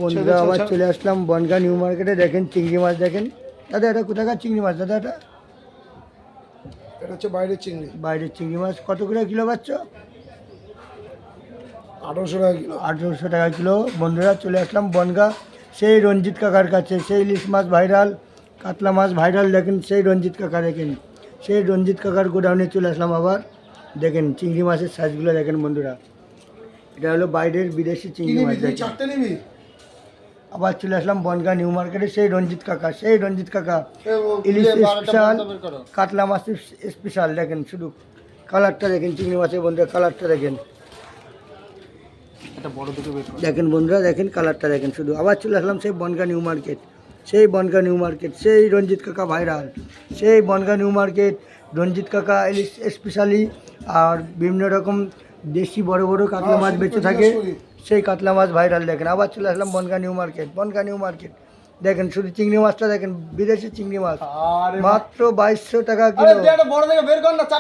বন্ধুরা আবার চলে আসলাম বনগাঁ নিউ মার্কেটে। দেখেন চিংড়ি মাছ, দেখেন দাদা এটা কোথাকার চিংড়ি মাছ দাদা? এটা হচ্ছে বাইরের চিংড়ি। বাইরের চিংড়ি মাছ। কত করে কিলো পাচ্ছ? 1800 টাকা কিলো। 1800 টাকা কিলো। বন্ধুরা চলে আসলাম বনগাঁ সেই রঞ্জিত কাকার কাছে। সেই ইলিশ মাছ ভাইরাল, কাতলা মাছ ভাইরাল। দেখেন সেই রঞ্জিত কাকা, দেখেন সেই রঞ্জিত কাকার গোডাউনে চলে আসলাম আবার। দেখেন চিংড়ি মাছের সাইজগুলো দেখেন বন্ধুরা, এটা হলো বাইরের বিদেশি চিংড়ি মাছ। দেখেন আবার চলে আসলাম বনগাঁ নিউ মার্কেটে সেই রঞ্জিত কাকা, সেই রঞ্জিত কাকা ইলিশ স্পেশাল, কাতলা মাছ স্পেশাল। দেখেন শুধু কালারটা দেখেন চিংড়ি মাছের বন্ধুরা, কালারটা দেখেন, দেখেন বন্ধুরা দেখেন কালারটা দেখেন শুধু। আবার চলে আসলাম সেই বনগাঁ নিউ মার্কেট, সেই বনগাঁ নিউ মার্কেট, সেই রঞ্জিত কাকা ভাইরাল, সেই বনগাঁ নিউ মার্কেট রঞ্জিত কাকা ইলিশ স্পেশালি আর বিভিন্ন রকম দেশি বড় বড় কাতলা মাছ বেঁচে থাকে, সেই কাতলা মাছ ভাইরাল। দেখেন আবার চলে আসলাম Bongaon new market, Bongaon new market. দেখেন শুধু চিংড়ি মাছটা দেখেন, বিদেশি চিংড়ি মাছ মাত্র 2200 টাকা কিলো।